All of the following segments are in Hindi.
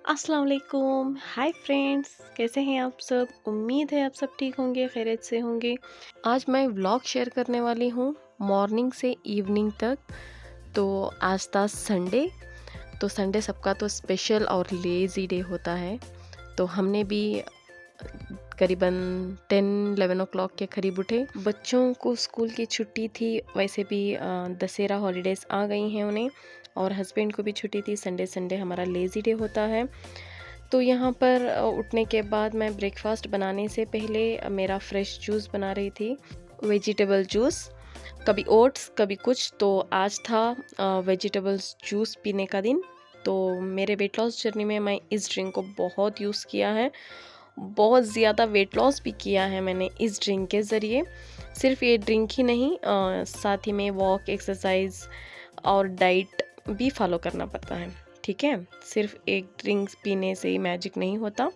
अस्सलाम वालेकुम। हाय फ्रेंड्स, कैसे हैं आप सब? उम्मीद है आप सब ठीक होंगे, खैरियत से होंगे। आज मैं व्लॉग शेयर करने वाली हूँ मॉर्निंग से इवनिंग तक। तो आज था संडे। तो संडे सबका तो स्पेशल और लेज़ी डे होता है। तो हमने भी करीबन 10-11 ओ क्लॉक के करीब उठे। बच्चों को स्कूल की छुट्टी थी, वैसे भी दशहरा हॉलीडेज़ आ गई हैं उन्हें, और हस्बैंड को भी छुट्टी थी। संडे संडे हमारा लेज़ी डे होता है। तो यहाँ पर उठने के बाद मैं ब्रेकफास्ट बनाने से पहले मेरा फ्रेश जूस बना रही थी, वेजिटेबल जूस। कभी ओट्स कभी कुछ। तो आज था वेजिटेबल्स जूस पीने का दिन। तो मेरे वेट लॉस जर्नी में मैं इस ड्रिंक को बहुत यूज़ किया है। बहुत ज़्यादा वेट लॉस भी किया है मैंने इस ड्रिंक के ज़रिए। सिर्फ ये ड्रिंक ही नहीं, साथ ही में वॉक, एक्सरसाइज और डाइट भी फॉलो करना पड़ता है। ठीक है, सिर्फ एक ड्रिंक पीने से ही मैजिक नहीं होता।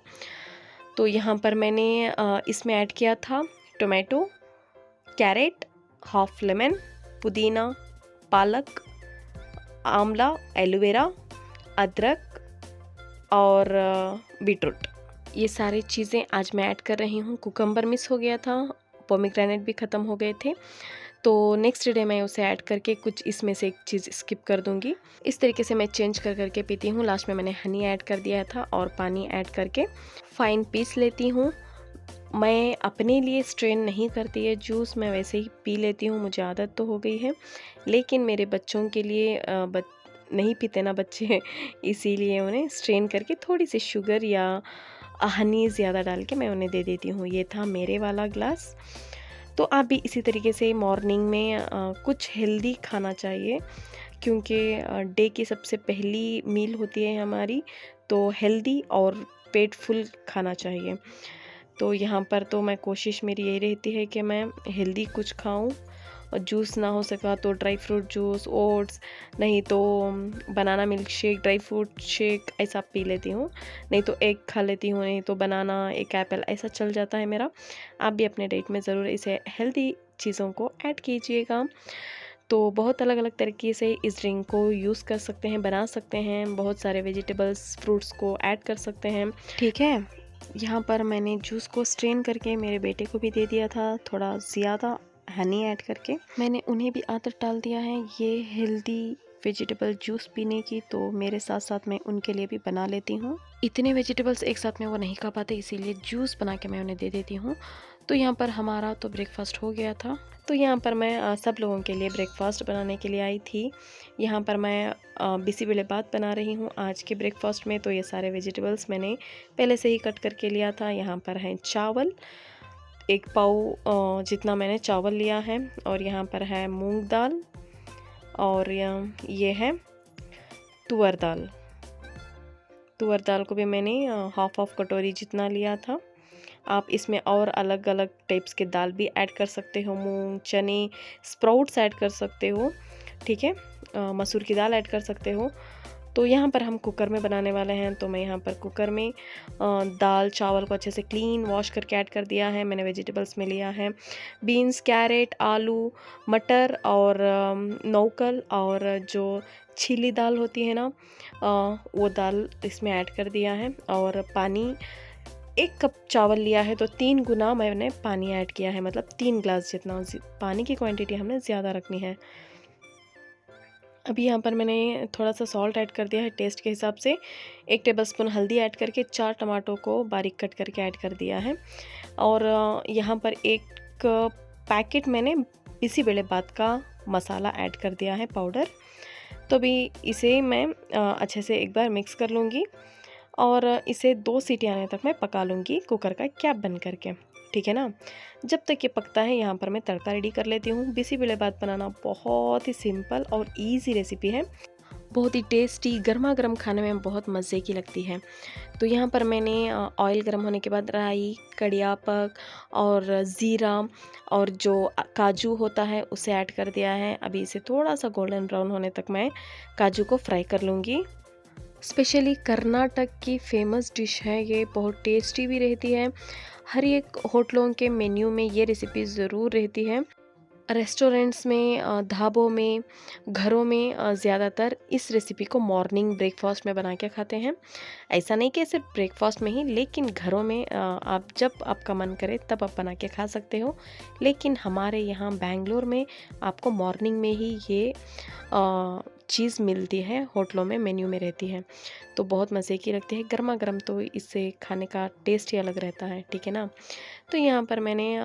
तो यहाँ पर मैंने इसमें ऐड किया था टोमेटो, कैरेट, हाफ लेमन, पुदीना, पालक, आंवला, एलोवेरा, अदरक और बीटरूट। ये सारी चीज़ें आज मैं ऐड कर रही हूँ। कुकम्बर मिस हो गया था, पोमीग्रेनेट भी ख़त्म हो गए थे, तो नेक्स्ट डे मैं उसे ऐड करके कुछ इसमें से एक चीज़ स्किप कर दूँगी। इस तरीके से मैं चेंज कर करके पीती हूँ। लास्ट में मैंने हनी ऐड कर दिया था और पानी ऐड करके फ़ाइन पीस लेती हूँ। मैं अपने लिए स्ट्रेन नहीं करती है जूस, मैं वैसे ही पी लेती हूँ, मुझे आदत तो हो गई है। लेकिन मेरे बच्चों के लिए नहीं पीते ना बच्चे इसीलिए उन्हें स्ट्रेन करके थोड़ी सी शुगर या हनी ज़्यादा डाल के मैं उन्हें दे देती हूँ। ये था मेरे वाला ग्लास। तो आप भी इसी तरीके से मॉर्निंग में कुछ हेल्दी खाना चाहिए, क्योंकि डे की सबसे पहली मील होती है हमारी। तो हेल्दी और पेट फुल खाना चाहिए। तो यहाँ पर तो मैं कोशिश मेरी यही रहती है कि मैं हेल्दी कुछ खाऊं, और जूस ना हो सका तो ड्राई फ्रूट जूस, ओट्स, नहीं तो banana milk shake, dry fruit shake ऐसा पी लेती हूँ। नहीं तो एग खा लेती हूँ, नहीं तो बनाना, एक एप्पल, ऐसा चल जाता है मेरा। आप भी अपने डाइट में ज़रूर इसे हेल्दी चीज़ों को ऐड कीजिएगा। तो बहुत अलग अलग तरीके से इस ड्रिंक को यूज़ कर सकते हैं, बना सकते हैं। बहुत सारे वेजिटेबल्स, फ्रूट्स को ऐड कर सकते हैं। ठीक है, यहाँ पर मैंने जूस को स्ट्रेन करके मेरे बेटे को भी दे दिया था, थोड़ा ज़्यादा हनी ऐड करके। मैंने उन्हें भी आदत डाल दिया है ये हेल्दी वेजिटेबल जूस पीने की, तो मेरे साथ साथ मैं उनके लिए भी बना लेती हूँ। इतने वेजिटेबल्स एक साथ में वो नहीं खा पाते, इसीलिए जूस बना के मैं उन्हें दे देती हूँ। तो यहाँ पर हमारा तो ब्रेकफास्ट हो गया था। तो यहाँ पर मैं सब लोगों के लिए ब्रेकफास्ट बनाने के लिए आई थी। यहाँ पर मैं बिसीबेलेबात बना रही हूँ आज के ब्रेकफास्ट में। तो ये सारे वेजिटेबल्स मैंने पहले से ही कट करके लिया था। यहाँ पर हैं चावल, एक पाव जितना मैंने चावल लिया है, और यहाँ पर है मूंग दाल, और ये है तुअर दाल। तुअर दाल को भी मैंने हाफ कटोरी जितना लिया था। आप इसमें और अलग अलग टाइप्स के दाल भी ऐड कर सकते हो, मूंग, चने, स्प्राउट्स ऐड कर सकते हो। ठीक है, मसूर की दाल ऐड कर सकते हो। तो यहाँ पर हम कुकर में बनाने वाले हैं, तो मैं यहाँ पर कुकर में दाल चावल को अच्छे से क्लीन वॉश करके ऐड कर दिया है। मैंने वेजिटेबल्स में लिया है बीन्स, कैरेट, आलू, मटर और नौकल, और जो छीली दाल होती है ना, वो दाल इसमें ऐड कर दिया है। और पानी, 1 कप चावल लिया है तो 3 गुना मैंने पानी ऐड किया है, मतलब 3 ग्लास जितना पानी की क्वांटिटी हमने ज़्यादा रखनी है। अभी यहाँ पर मैंने थोड़ा सा सॉल्ट ऐड कर दिया है टेस्ट के हिसाब से। 1 टेबलस्पून हल्दी ऐड करके 4 टमाटो को बारीक कट करके ऐड कर दिया है। और यहाँ पर 1 पैकेट मैंने बिसीबेलेबात का मसाला ऐड कर दिया है, पाउडर। तो अभी इसे मैं अच्छे से एक बार मिक्स कर लूँगी, और इसे 2 सीटी आने तक मैं पका लूँगी कुकर का कैप बंद करके। ठीक है ना, जब तक ये पकता है यहाँ पर मैं तड़का रेडी कर लेती हूँ। बिसीबेलेबात बनाना बहुत ही सिंपल और इजी रेसिपी है, बहुत ही टेस्टी, गर्मा गर्म खाने में बहुत मज़े की लगती है। तो यहाँ पर मैंने ऑयल गर्म होने के बाद राई, कड़िया पक और ज़ीरा और जो काजू होता है उसे ऐड कर दिया है। अभी इसे थोड़ा सा गोल्डन ब्राउन होने तक मैं काजू को फ्राई कर लूँगी। स्पेशली कर्नाटक की फेमस डिश है ये, बहुत टेस्टी भी रहती है। हर एक होटलों के मेन्यू में ये रेसिपी ज़रूर रहती है। रेस्टोरेंट्स में, ढाबों में, घरों में ज़्यादातर इस रेसिपी को मॉर्निंग ब्रेकफास्ट में बना के खाते हैं। ऐसा नहीं कि सिर्फ ब्रेकफास्ट में ही, लेकिन घरों में आप जब आपका मन करे तब आप बना के खा सकते हो। लेकिन हमारे यहाँ बेंगलोर में आपको मॉर्निंग में ही ये चीज़ मिलती है, होटलों में मेन्यू में रहती है, तो बहुत मज़े की लगती है। गर्मा गर्म तो इससे खाने का टेस्ट ही अलग रहता है, ठीक है ना। तो यहाँ पर मैंने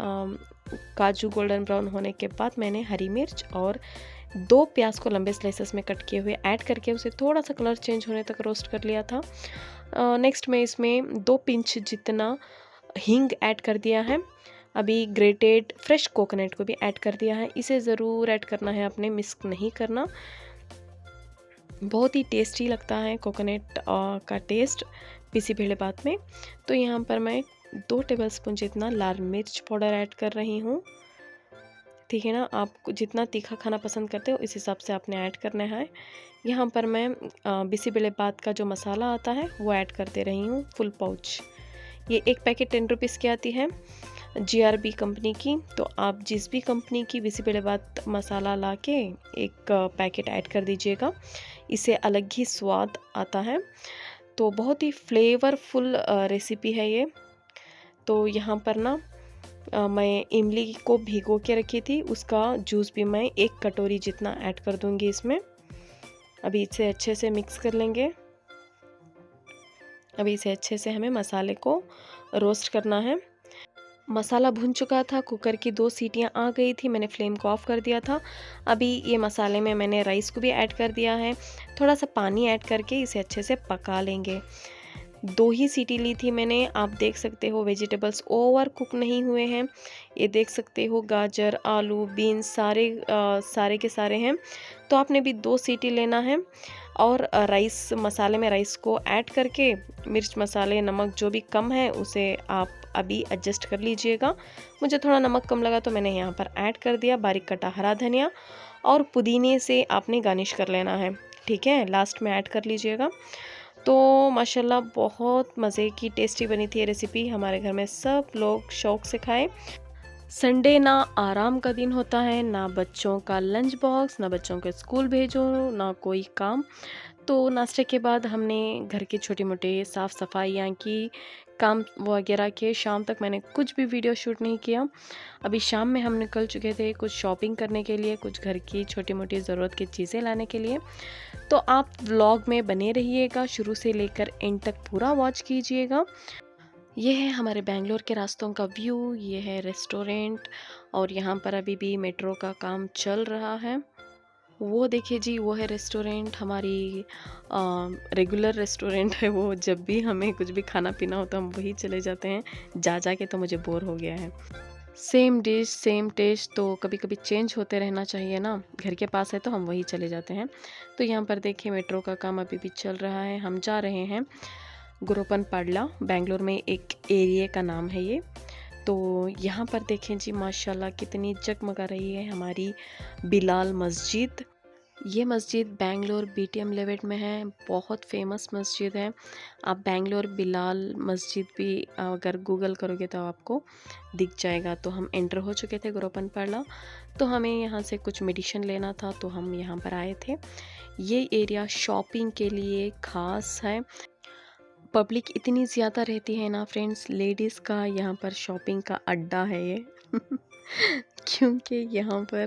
काजू गोल्डन ब्राउन होने के बाद मैंने हरी मिर्च और 2 प्याज को लंबे स्लाइसेस में कट किए हुए ऐड करके उसे थोड़ा सा कलर चेंज होने तक रोस्ट कर लिया था। नेक्स्ट मैं इसमें 2 पिंच जितना हींग ऐड कर दिया है। अभी ग्रेटेड फ्रेश कोकोनट को भी ऐड कर दिया है। इसे ज़रूर ऐड करना है, आपने मिस नहीं करना। बहुत ही टेस्टी लगता है कोकोनट का टेस्ट पिसी भेड़े बात में। तो यहाँ पर मैं 2 टेबलस्पून जितना लाल मिर्च पाउडर ऐड कर रही हूँ, ठीक है ना। आप जितना तीखा खाना पसंद करते हो इस हिसाब से आपने ऐड करना है। यहाँ पर मैं बिसीबेलेबात का जो मसाला आता है वो ऐड कर दे रही हूँ, फुल पाउच। ये एक पैकेट 10 रुपीज़ की आती है, GRB कंपनी की। तो आप जिस भी कंपनी की बिसीबेलेबात मसाला ला के एक पैकेट ऐड कर दीजिएगा, इससे अलग ही स्वाद आता है। तो बहुत ही फ्लेवरफुल रेसिपी है ये। तो यहाँ पर ना मैं इमली को भिगो के रखी थी, उसका जूस भी मैं 1 कटोरी जितना ऐड कर दूंगी इसमें। अभी इसे अच्छे से मिक्स कर लेंगे। अभी इसे अच्छे से हमें मसाले को रोस्ट करना है। मसाला भुन चुका था, कुकर की 2 सीटियां आ गई थी, मैंने फ्लेम को ऑफ कर दिया था। अभी ये मसाले में मैंने राइस को भी ऐड कर दिया है। थोड़ा सा पानी ऐड करके इसे अच्छे से पका लेंगे। 2 ही सीटी ली थी मैंने। आप देख सकते हो वेजिटेबल्स ओवर कुक नहीं हुए हैं। ये देख सकते हो गाजर, आलू, बीन्स सारे के सारे हैं। तो आपने भी 2 सीटी लेना है। और राइस, मसाले में राइस को ऐड करके मिर्च मसाले नमक जो भी कम है उसे आप अभी एडजस्ट कर लीजिएगा। मुझे थोड़ा नमक कम लगा तो मैंने यहाँ पर ऐड कर दिया बारीक कटा हरा धनिया, और पुदीने से आपने गार्निश कर लेना है, ठीक है, लास्ट में ऐड कर लीजिएगा। तो माशाल्लाह बहुत मज़े की टेस्टी बनी थी ये रेसिपी। हमारे घर में सब लोग शौक़ से खाए। संडे ना आराम का दिन होता है, ना बच्चों का लंच बॉक्स, ना बच्चों को स्कूल भेजो, ना कोई काम। तो नाश्ते के बाद हमने घर के छोटे मोटे साफ़ सफाइयाँ की, काम वगैरह के। शाम तक मैंने कुछ भी वीडियो शूट नहीं किया। अभी शाम में हम निकल चुके थे कुछ शॉपिंग करने के लिए, कुछ घर की छोटी मोटी ज़रूरत की चीज़ें लाने के लिए। तो आप व्लॉग में बने रहिएगा, शुरू से लेकर एंड तक पूरा वॉच कीजिएगा। ये है हमारे बेंगलोर के रास्तों का व्यू, ये है रेस्टोरेंट, और यहाँ पर अभी भी मेट्रो का काम चल रहा है। वो देखिए जी, वो है रेस्टोरेंट, हमारी रेगुलर रेस्टोरेंट है वो। जब भी हमें कुछ भी खाना पीना होता है हम वही चले जाते हैं। जा जा के तो मुझे बोर हो गया है। सेम डिश सेम टेस्ट, तो कभी कभी चेंज होते रहना चाहिए ना। घर के पास है तो हम वही चले जाते हैं। तो यहाँ पर देखिए मेट्रो का काम अभी भी चल रहा है। हम जा रहे हैं गुरुपनपाडला, बेंगलोर में एक एरिया का नाम है ये। तो यहाँ पर देखें जी माशाल्लाह कितनी जगमगा रही है हमारी बिलाल मस्जिद। ये मस्जिद बेंगलोर BTM 11 में है, बहुत फेमस मस्जिद है। आप बेंगलोर बिलाल मस्जिद भी अगर गूगल करोगे तो आपको दिख जाएगा। तो हम एंटर हो चुके थे गुरुपनपाडला। तो हमें यहाँ से कुछ मेडिसिन लेना था तो हम यहाँ पर आए थे। ये एरिया शॉपिंग के लिए ख़ास है। पब्लिक इतनी ज़्यादा रहती है ना फ्रेंड्स, लेडीज़ का यहाँ पर शॉपिंग का अड्डा है ये। क्योंकि यहाँ पर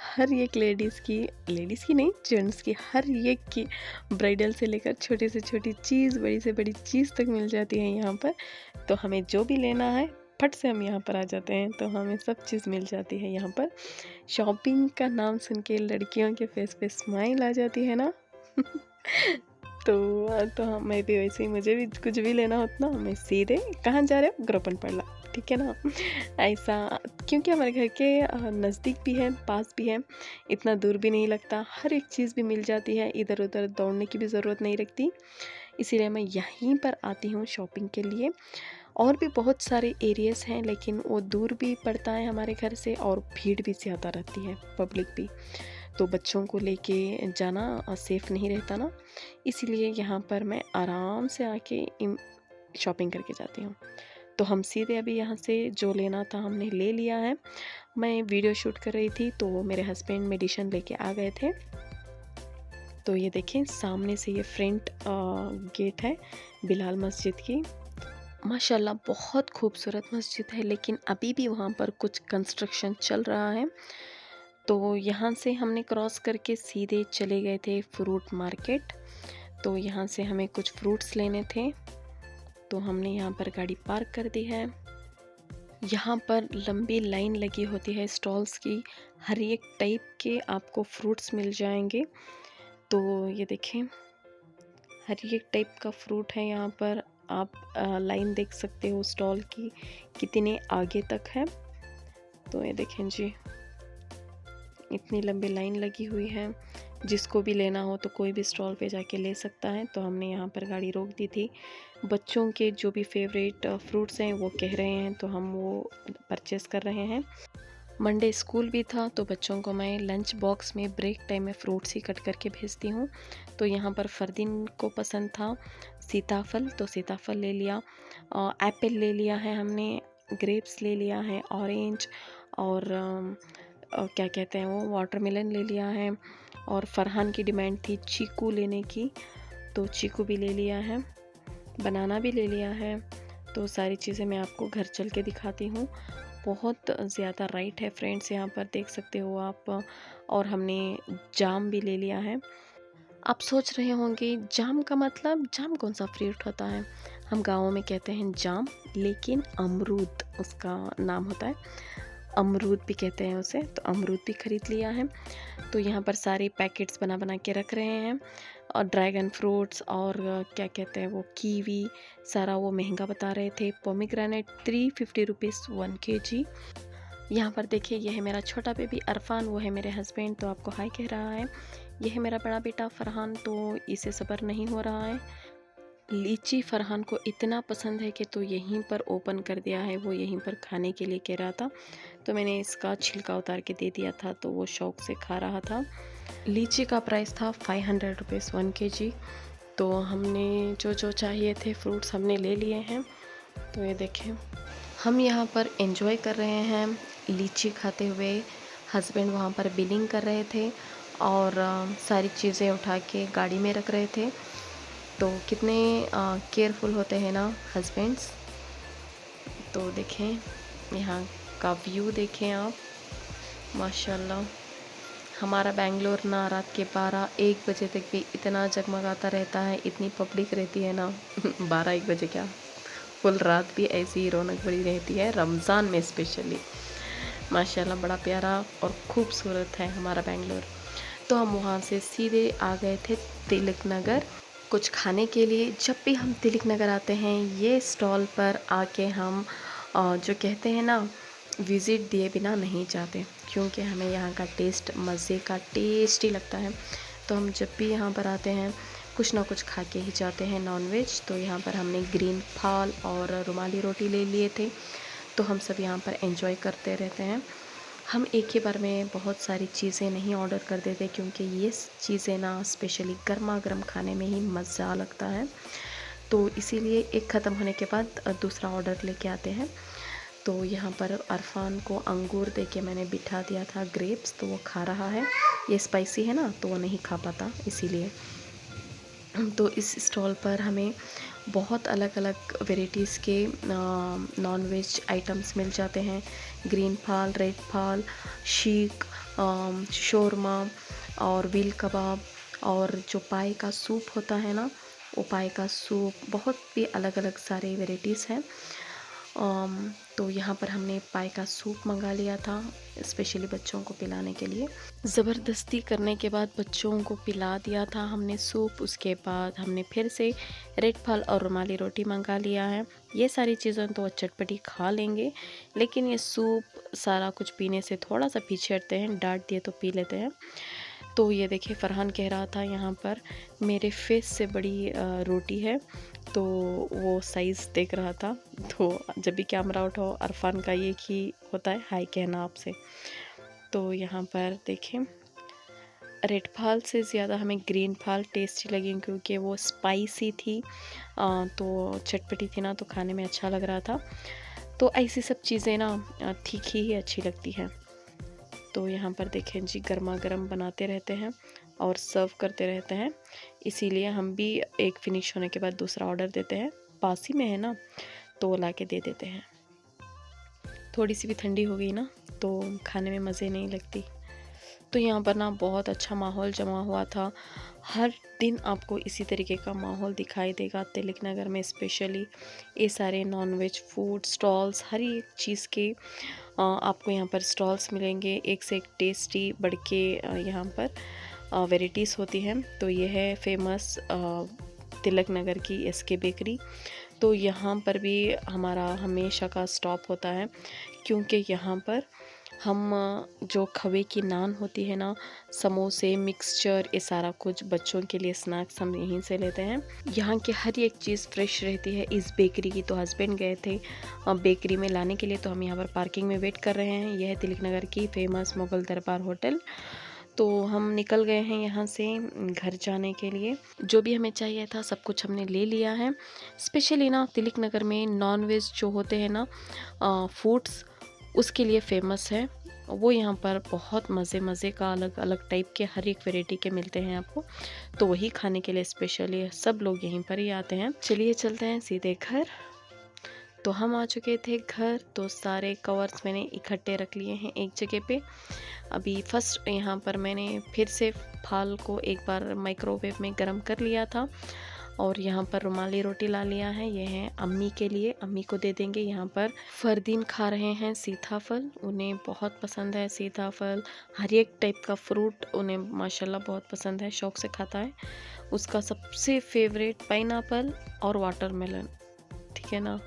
हर एक लेडीज़ की नहीं, जेंट्स की हर एक की ब्राइडल से लेकर छोटी से छोटी चीज़, बड़ी से बड़ी चीज़ तक मिल जाती है यहाँ पर। तो हमें जो भी लेना है फट से हम यहाँ पर आ जाते हैं, तो हमें सब चीज़ मिल जाती है यहाँ पर। शॉपिंग का नाम सुन के लड़कियों के फेस पे स्माइल आ जाती है ना। तो मैं भी वैसे ही, मुझे भी कुछ भी लेना होता ना, मैं सीधे कहाँ जा रहे हो, गुरुपनपाडला, ठीक है ना। ऐसा, क्योंकि हमारे घर के नज़दीक भी है, पास भी है, इतना दूर भी नहीं लगता, हर एक चीज़ भी मिल जाती है, इधर उधर दौड़ने की भी ज़रूरत नहीं लगती। इसीलिए मैं यहीं पर आती हूँ शॉपिंग के लिए। और भी बहुत सारे एरियाज़ हैं लेकिन वो दूर भी पड़ता है हमारे घर से, और भीड़ भी ज़्यादा रहती है, पब्लिक भी। तो बच्चों को लेके जाना सेफ़ नहीं रहता ना, इसीलिए यहाँ पर मैं आराम से आके शॉपिंग करके जाती हूँ। तो हम सीधे अभी यहाँ से जो लेना था हमने ले लिया है। मैं वीडियो शूट कर रही थी तो मेरे हस्बैंड मेडिसिन लेके आ गए थे। तो ये देखें सामने से ये फ्रंट गेट है बिलाल मस्जिद की। माशाल्लाह बहुत खूबसूरत मस्जिद है, लेकिन अभी भी वहाँ पर कुछ कंस्ट्रक्शन चल रहा है। तो यहाँ से हमने क्रॉस करके सीधे चले गए थे फ्रूट मार्केट। तो यहाँ से हमें कुछ फ्रूट्स लेने थे, तो हमने यहाँ पर गाड़ी पार्क कर दी है। यहाँ पर लंबी लाइन लगी होती है स्टॉल्स की, हर एक टाइप के आपको फ्रूट्स मिल जाएंगे। तो ये देखें हर एक टाइप का फ्रूट है यहाँ पर। आप लाइन देख सकते हो स्टॉल की कितने आगे तक है। तो ये देखें जी, इतनी लंबी लाइन लगी हुई है। जिसको भी लेना हो तो कोई भी स्टॉल पे जाके ले सकता है। तो हमने यहाँ पर गाड़ी रोक दी थी। बच्चों के जो भी फेवरेट फ्रूट्स हैं वो कह रहे हैं, तो हम वो परचेस कर रहे हैं। मंडे स्कूल भी था, तो बच्चों को मैं लंच बॉक्स में ब्रेक टाइम में फ्रूट्स ही कट करके भेजती हूँ। तो यहाँ पर फरदीन को पसंद था सीताफल, तो सीताफल ले लिया। एप्पल ले लिया है हमने, ग्रेप्स ले लिया है, ऑरेंज और क्या कहते हैं वो वाटरमेलन ले लिया है। और फरहान की डिमांड थी चीकू लेने की, तो चीकू भी ले लिया है, बनाना भी ले लिया है। तो सारी चीज़ें मैं आपको घर चल के दिखाती हूँ। बहुत ज़्यादा राइट है फ्रेंड्स, यहाँ पर देख सकते हो आप। और हमने जाम भी ले लिया है। आप सोच रहे होंगे जाम का मतलब, जाम कौन सा फ्रूट होता है? हम गाँवों में कहते हैं जाम, लेकिन अमरूद उसका नाम होता है, अमरूद भी कहते हैं उसे। तो अमरूद भी ख़रीद लिया है। तो यहाँ पर सारे पैकेट्स बना बना के रख रहे हैं। और ड्रैगन फ्रूट्स और क्या कहते हैं वो कीवी, सारा वो महंगा बता रहे थे। Pomegranate 350 rupees 1 kg। यहाँ पर देखिए ये है मेरा छोटा बेबी अरफान, वो है मेरे हस्बैंड, तो आपको हाय कह रहा है। ये है मेरा बड़ा बेटा फरहान, तो इसे सब्र नहीं हो रहा है। लीची फरहान को इतना पसंद है कि तो यहीं पर ओपन कर दिया है, वो यहीं पर खाने के लिए कह रहा था। तो मैंने इसका छिलका उतार के दे दिया था, तो वो शौक से खा रहा था। लीची का प्राइस था 500 रुपीज़ 1 kg। तो हमने जो जो चाहिए थे फ्रूट्स हमने ले लिए हैं। तो ये देखें हम यहाँ पर एंजॉय कर रहे हैं लीची खाते हुए। हस्बैंड वहाँ पर बिलिंग कर रहे थे और सारी चीज़ें उठा के गाड़ी में रख रहे थे। तो कितने केयरफुल होते हैं ना हस्बैंड्स। तो देखें यहाँ का व्यू देखें आप, माशाल्लाह। हमारा बेंगलोर ना रात के 12-1 बजे तक भी इतना जगमगाता रहता है, इतनी पब्लिक रहती है ना 12-1 बजे क्या, फुल रात भी ऐसी ही रौनक बड़ी रहती है, रमज़ान में स्पेशली। माशाल्लाह बड़ा प्यारा और खूबसूरत है हमारा बेंगलोर। तो हम वहाँ से सीधे आ गए थे तिलक नगर कुछ खाने के लिए। जब भी हम तिलक नगर आते हैं ये स्टॉल पर आके हम जो कहते हैं ना विज़िट दिए बिना नहीं जाते, क्योंकि हमें यहाँ का टेस्ट मज़े का टेस्टी लगता है। तो हम जब भी यहाँ पर आते हैं कुछ ना कुछ खा के ही जाते हैं नॉनवेज। तो यहाँ पर हमने ग्रीन फाल और रुमाली रोटी ले लिए थे। तो हम सब यहाँ पर एंजॉय करते रहते हैं। हम एक ही बार में बहुत सारी चीज़ें नहीं ऑर्डर कर देते, क्योंकि ये चीज़ें ना स्पेशली गर्मा गर्म खाने में ही मज़ा लगता है। तो इसीलिए एक ख़त्म होने के बाद दूसरा ऑर्डर लेके आते हैं। तो यहाँ पर अरफान को अंगूर दे के मैंने बिठा दिया था ग्रेप्स, तो वो खा रहा है। ये स्पाइसी है ना तो वो नहीं खा पाता इसीलिए। तो इस स्टॉल पर हमें बहुत अलग अलग वेराइटीज़ के नॉन वेज आइटम्स मिल जाते हैं। ग्रीन फाल, रेड फाल, शीख, शोरमा और व्हील कबाब, और जो पाए का सूप होता है ना वो पाए का सूप, बहुत भी अलग अलग सारे वेराइटीज़ हैं। तो यहाँ पर हमने पाए का सूप मंगा लिया था स्पेशली बच्चों को पिलाने के लिए। ज़बरदस्ती करने के बाद बच्चों को पिला दिया था हमने सूप। उसके बाद हमने फिर से रेड फल और रुमाली रोटी मंगा लिया है। ये सारी चीज़ें तो चटपटी खा लेंगे, लेकिन ये सूप सारा कुछ पीने से थोड़ा सा पीछे हटते हैं, डांट दिए तो पी लेते हैं। तो ये देखिए फरहान कह रहा था यहाँ पर मेरे फेस से बड़ी रोटी है, तो वो साइज़ देख रहा था। तो जब भी कैमरा उठाओ अरफान का ये ही होता है हाय कहना आपसे। तो यहाँ पर देखें रेड फाल से ज़्यादा हमें ग्रीन फाल टेस्टी लगी क्योंकि वो स्पाइसी थी, तो चटपटी थी ना, तो खाने में अच्छा लग रहा था। तो ऐसी सब चीज़ें ना तीखी ही अच्छी लगती हैं। तो यहाँ पर देखें जी, गर्मा गर्म बनाते रहते हैं और सर्व करते रहते हैं, इसीलिए हम भी एक फिनिश होने के बाद दूसरा ऑर्डर देते हैं। पास ही में है ना, तो ला के दे देते हैं। थोड़ी सी भी ठंडी हो गई ना तो खाने में मज़े नहीं लगती। तो यहाँ पर ना बहुत अच्छा माहौल जमा हुआ था। हर दिन आपको इसी तरीके का माहौल दिखाई देगा तिलक नगर में, स्पेशली ये सारे नॉनवेज फूड स्टॉल्स, हर एक चीज़ के आपको यहाँ पर स्टॉल्स मिलेंगे। एक से एक टेस्टी बढ़ के यहाँ पर वेराइटीज़ होती हैं। तो ये है फेमस तिलक नगर की एसके बेकरी। तो यहाँ पर भी हमारा हमेशा का स्टॉप होता है, क्योंकि यहाँ पर हम जो खवे की नान होती है ना, समोसे, मिक्सचर, ये सारा कुछ बच्चों के लिए स्नैक्स हम यहीं से लेते हैं। यहाँ की हर एक चीज़ फ्रेश रहती है इस बेकरी की। तो हस्बैंड गए थे बेकरी में लाने के लिए, तो हम यहाँ पर पार्किंग में वेट कर रहे हैं। यह है तिलक नगर की फेमस मुगल दरबार होटल। तो हम निकल गए हैं यहाँ से घर जाने के लिए। जो भी हमें चाहिए था सब कुछ हमने ले लिया है। स्पेशली ना तिलक नगर में नॉनवेज जो होते हैं ना फूड्स, उसके लिए फेमस है। वो यहाँ पर बहुत मज़े का अलग अलग टाइप के हर एक वैरायटी के मिलते हैं आपको। तो वही खाने के लिए स्पेशली सब लोग यहीं पर ही आते हैं। चलिए चलते हैं सीधे घर। तो हम आ चुके थे घर, तो सारे कवर्स मैंने इकट्ठे रख लिए हैं एक जगह पे। अभी फर्स्ट यहाँ पर मैंने फिर से फाल को एक बार माइक्रोवेव में गरम कर लिया था, और यहाँ पर रुमाली रोटी ला लिया है। ये है अम्मी के लिए, अम्मी को दे देंगे। यहाँ पर फरदीन खा रहे हैं सीताफल, उन्हें बहुत पसंद है सीताफल। हर एक टाइप का फ्रूट उन्हें माशाल्लाह बहुत पसंद है, शौक से खाता है। उसका सबसे फेवरेट पाइनएप्पल और वाटरमेलन, ठीक है ना।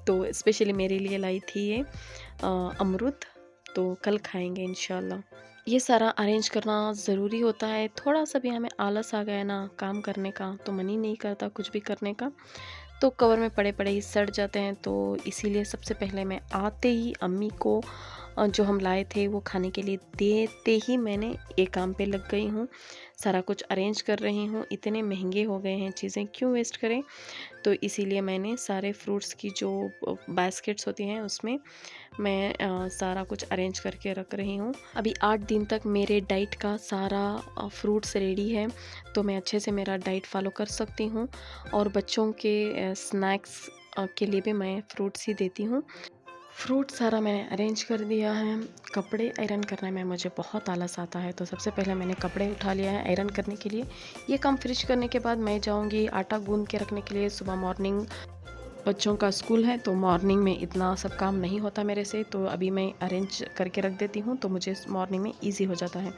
तो स्पेशली मेरे लिए लाई थी ये अमरूद, तो कल खाएंगे इंशाल्लाह। ये सारा अरेंज करना ज़रूरी होता है। थोड़ा सा भी हमें आलस आ गया ना काम करने का, तो मन ही नहीं करता कुछ भी करने का, तो कवर में पड़े पड़े ही सड़ जाते हैं। तो इसीलिए सबसे पहले मैं आते ही अम्मी को जो हम लाए थे वो खाने के लिए देते ही मैंने एक काम पे लग गई हूँ। सारा कुछ अरेंज कर रही हूँ। इतने महंगे हो गए हैं, चीज़ें क्यों वेस्ट करें। तो इसीलिए मैंने सारे फ्रूट्स की जो बास्केट्स होती हैं उसमें मैं सारा कुछ अरेंज करके रख रही हूँ। अभी 8 दिन तक मेरे डाइट का सारा फ्रूट्स रेडी है, तो मैं अच्छे से मेरा डाइट फॉलो कर सकती हूँ। और बच्चों के स्नैक्स के लिए भी मैं फ्रूट्स ही देती हूँ। फ्रूट सारा मैंने अरेंज कर दिया है। कपड़े आयरन करने में मुझे बहुत आलस आता है, तो सबसे पहले मैंने कपड़े उठा लिया है आयरन करने के लिए। ये काम फिनिश करने के बाद मैं जाऊंगी आटा गूंद के रखने के लिए। सुबह मॉर्निंग बच्चों का स्कूल है, तो मॉर्निंग में इतना सब काम नहीं होता मेरे से, तो अभी मैं अरेंज करके रख देती हूँ, तो मुझे मॉर्निंग में ईजी हो जाता है।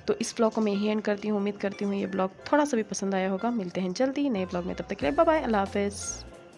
तो इस ब्लॉग को मैं यही एंड करती हूँ। उम्मीद करती हूँ ये ब्लॉग थोड़ा सा भी पसंद आया होगा। मिलते हैं जल्दी नए ब्लॉग में, तब तक के लिए बाय बाय, अल्लाह हाफ़िज़।